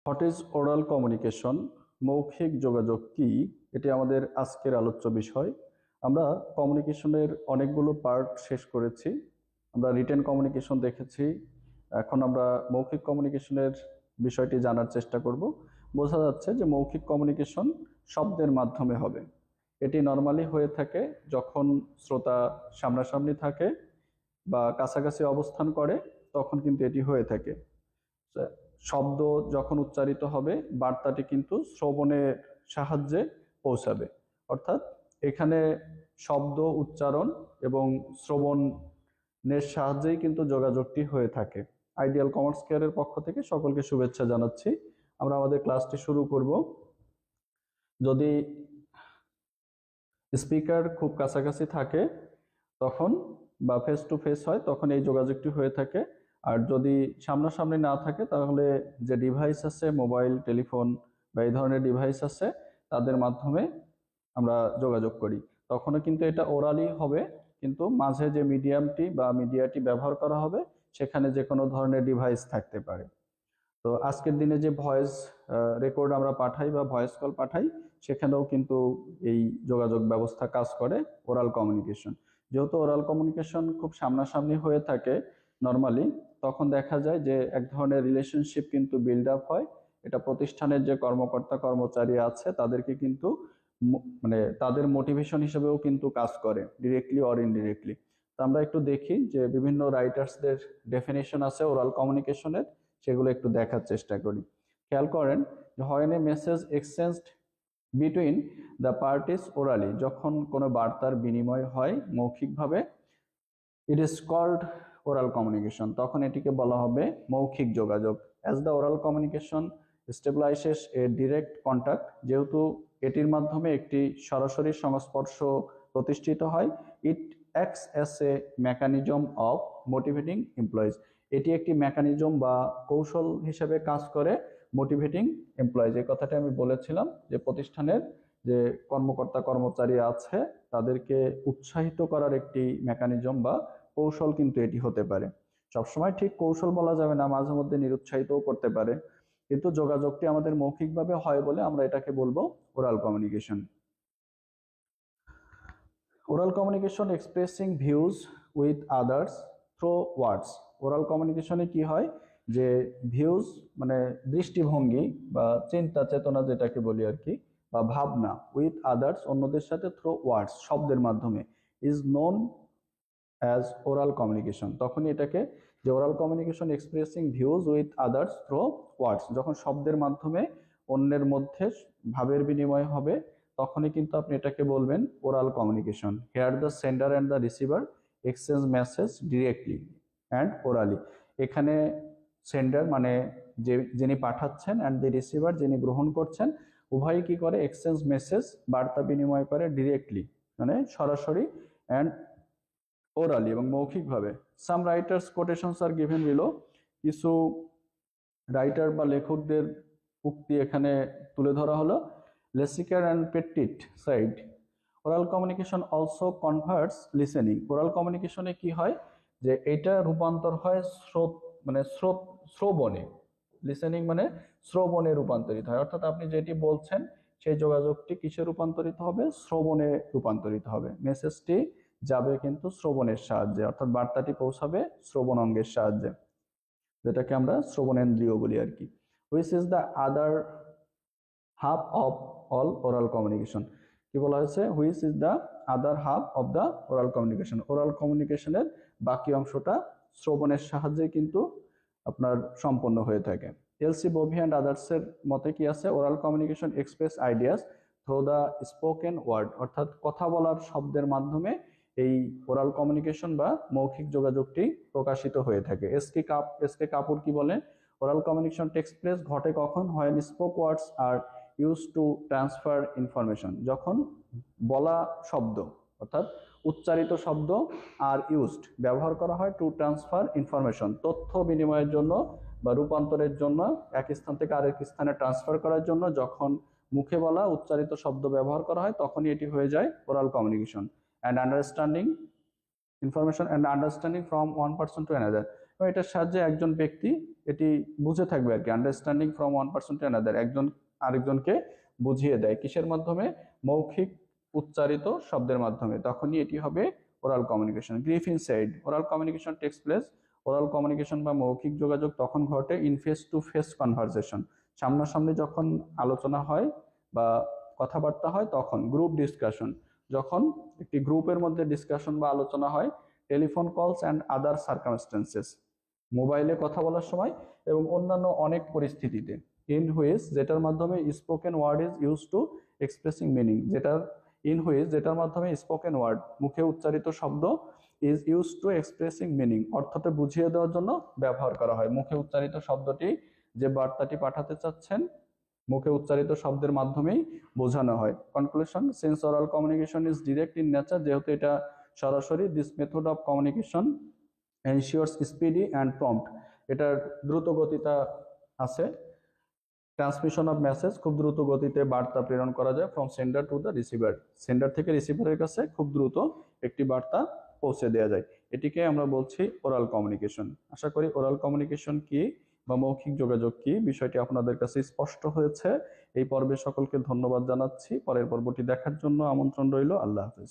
What is oral communication? মৌখিক যোগাযোগ কি? এটি আমাদের আজকের আলোচ্য বিষয়। আমরা কমিউনিকেশনের অনেকগুলো পার্ট শেষ করেছি। আমরা রিটেন কমিউনিকেশন দেখেছি। এখন আমরা মৌখিক কমিউনিকেশনের বিষয়টি জানার চেষ্টা করব। বোঝা যাচ্ছে যে মৌখিক কমিউনিকেশন শব্দের মাধ্যমে হবে। এটি নর্মালি হয়ে থাকে যখন শ্রোতা সামনাসামনি থাকে বা কাছাকাছি অবস্থান করে, তখন কিন্তু এটি হয়ে থাকে। শব্দ যখন উচ্চারিত হবে, বার্তাটি কিন্তু শ্রবণের সাহায্যে পৌঁছাবে। অর্থাৎ এখানে শব্দ উচ্চারণ এবং শ্রবণের সাহায্যেই কিন্তু যোগাযোগটি হয়ে থাকে। আইডিয়াল কমার্স কেয়ারের পক্ষ থেকে সকলকে শুভেচ্ছা জানাচ্ছি। আমরা আমাদের ক্লাসটি শুরু করব। যদি স্পিকার খুব কাছাকাছি থাকে তখন বা ফেস টু ফেস হয়, তখন এই যোগাযোগটি হয়ে থাকে। আর যদি সামনাসামনি না থাকে, তাহলে যে ডিভাইস আছে, মোবাইল, টেলিফোন বা এই ধরনের ডিভাইস আছে, তাদের মাধ্যমে আমরা যোগাযোগ করি। তখনও কিন্তু এটা ওরালি হবে, কিন্তু মাঝে যে মিডিয়ামটি বা মিডিয়াটি ব্যবহার করা হবে, সেখানে যে কোনো ধরনের ডিভাইস থাকতে পারে। তো আজকের দিনে যে ভয়েস রেকর্ড আমরা পাঠাই বা ভয়েস কল পাঠাই, সেখানেও কিন্তু এই যোগাযোগ ব্যবস্থা কাজ করে, ওরাল কমিউনিকেশন। যেহেতু ওরাল কমিউনিকেশন খুব সামনাসামনি হয়ে থাকে নর্মালি, তখন দেখা যায় যে এক ধরনের রিলেশনশিপ কিন্তু বিল্ড আপ হয়। এটা প্রতিষ্ঠানের যে কর্মকর্তা কর্মচারী আছে, তাদেরকে কিন্তু মানে তাদের মোটিভেশন হিসেবেও কিন্তু কাজ করে, ডিরেক্টলি অর ইনডিরেক্টলি। তো আমরা একটু দেখি যে বিভিন্ন রাইটার্সদের ডেফিনেশন আছে ওরাল কমিউনিকেশনের, সেগুলো একটু দেখার চেষ্টা করি। খেয়াল করেন, when a message exchanged between the parties orally, যখন কোনো বার্তার বিনিময় হয় মৌখিকভাবে, it is called oral communication, তখন এটিকে বলা হবে মৌখিক যোগাযোগ। As the oral communication stabilizes a direct contact, যেহেতু এটির মাধ্যমে একটি সরাসরি সংস্পর্শ প্রতিষ্ঠিত হয়, it acts as a mechanism of motivating employees, এটি একটি মেকানিজম বা কৌশল হিসেবে কাজ করে মোটিভেটিং এমপ্লয়িজ। এই কথাটা আমি বলেছিলাম যে প্রতিষ্ঠানের যে কর্মকর্তা কর্মচারী আছে, তাদেরকে উৎসাহিত করার একটি মেকানিজম বা কৌশল কিন্তু এটি হতে পারে। সবসময় ঠিক কৌশল বলা যাবে না, মাঝে মধ্যে নিরুৎসাহিতও করতে পারে, কিন্তু যোগাযোগটি আমাদের মৌখিকভাবে হয় বলে আমরা এটাকে বলবো oral communication. Oral communication expressing views with others through words. Oral কমিউনিকেশনে কি হয় যে ভিউজ মানে দৃষ্টিভঙ্গি বা চিন্তা চেতনা যেটাকে বলি আর কি, বা ভাবনা, উইথ আদার্স অন্যদের সাথে, থ্রু ওয়ার্ডস শব্দের মাধ্যমে, is known as oral communication. তখনই এটাকে যে oral communication expressing views with others through words, যখন শব্দের মাধ্যমে অন্যের মধ্যে ভাবের বিনিময় হবে, তখনই কিন্তু আপনি এটাকে বলবেন oral communication. Here the sender and the receiver exchange message directly and orally. এখানে সেন্ডার মানে যিনি পাঠাচ্ছেন, অ্যান্ড দি রিসিভার যিনি গ্রহণ করছেন, উভয়ই কি করে? এক্সচেঞ্জ মেসেজ, বার্তা বিনিময় করে, ডিরেক্টলি মানে সরাসরি, অ্যান্ড ওরালি এবং মৌখিকভাবে। Some writers quotations are given below, কিছু রাইটার বা লেখকদের উক্তি এখানে তুলে ধরা হলো। Lesikar and Pettit said, oral communication also converts listening. Oral কমিউনিকেশনে কি হয় যে এটা রূপান্তর হয় শ্রবণে। লিসেনিং মানে শ্রবণে রূপান্তরিত হয়, অর্থাৎ আপনি যেটি বলছেন সেই যোগাযোগটি কিসে রূপান্তরিত হবে? শ্রবণে রূপান্তরিত হবে। মেসেজটি যাবে কিন্তু শ্রবণের সাহায্যে, অর্থাৎ বার্তাটি পৌঁছাবে শ্রবণ অঙ্গের সাহায্যে, যেটাকে আমরা শ্রবণেন্দ্রিয় বলি আর কি। Which is the other half of all oral communication. কি বলা হয়েছে? Which is the other half of the oral communication. Oral কমিউনিকেশনের বাকি অংশটা শ্রবণের সাহায্যে কিন্তু আপনার সম্পন্ন হয়ে থাকে। এলসি বোভি অ্যান্ড আদার্সের মতে কি আছে? Oral communication express ideas through the spoken word, অর্থাৎ কথা বলার শব্দের মাধ্যমে এই ওরাল কমিউনিকেশন বা মৌখিক যোগাযোগটি প্রকাশিত হয়ে থাকে। এস কে কাপুর কি বলে? ওরাল কমিউনিকেশন টেক্স প্লেস, ঘটে কখন? When spoke words are use to transfer information, যখন বলা শব্দ অর্থাৎ উচ্চারিত শব্দ আর ইউজড ব্যবহার করা হয় টু ট্রান্সফার ইনফরমেশন, তথ্য বিনিময়ের জন্য বা রূপান্তরের জন্য, এক স্থান থেকে আরেক স্থানে ট্রান্সফার করার জন্য যখন মুখে বলা উচ্চারিত শব্দ ব্যবহার করা হয়, তখনই এটি হয়ে যায় oral communication. And understanding information and understanding from one person to another, এবং এটার সাহায্যে একজন ব্যক্তি এটি বুঝে থাকবে আর কি, understanding from one person to another, একজন আরেকজনকে বুঝিয়ে দেয় কিসের মাধ্যমে, মৌখিক উচ্চারিত শব্দের মাধ্যমে, তখনই এটি হবে oral communication. Griffin said oral communication takes place, oral communication বা মৌখিক যোগাযোগ তখন ঘটে in face to face conversation, সামনাসামনি যখন আলোচনা হয় বা কথাবার্তা হয় তখন। গ্রুপ ডিসকাশন যখন একটি গ্রুপের মধ্যে ডিসকাশন বা আলোচনা হয়। টেলিফোন কলস অ্যান্ড আদার সার্কামস্টেন্সেস, মোবাইলে কথা বলার সময় এবং অন্যান্য অনেক পরিস্থিতিতে। ইন হুইচ যেটার মাধ্যমে spoken word is use to expressing meaning, যেটার মাধ্যমে স্পোকেন ওয়ার্ড মুখে উচ্চারিত শব্দ is use to expressing meaning অর্থটা বুঝিয়ে দেওয়ার জন্য ব্যবহার করা হয়। মুখে উচ্চারিত শব্দটি, যে বার্তাটি পাঠাতে চাচ্ছেন, মুখে উচ্চারিত শব্দের মাধ্যমেই বোঝানো হয়। Conclusion, since oral communication is direct in nature, যেহেতু এটা সরাসরি, this method of communication ensures speedy and prompt, এটার দ্রুত গতিটা আছে। ট্রান্সমিশন অফ মেসেজ, খুব দ্রুত গতিতে বার্তা প্রেরণ করা যায়। From sender to the receiver, sender থেকে রিসিভারের কাছে খুব দ্রুত একটি বার্তা পৌঁছে দেওয়া যায়। এটিকে আমরা বলছি ওরাল কমিউনিকেশন। আশা করি ওরাল কমিউনিকেশন কি বা মৌখিক যোগাযোগ কি বিষয়টি আপনাদের কাছে স্পষ্ট হয়েছে। এই পর্বে সকলকে ধন্যবাদ জানাচ্ছি। পরের পর্বটি দেখার জন্য আমন্ত্রণ রইল। আল্লাহ হাফেজ।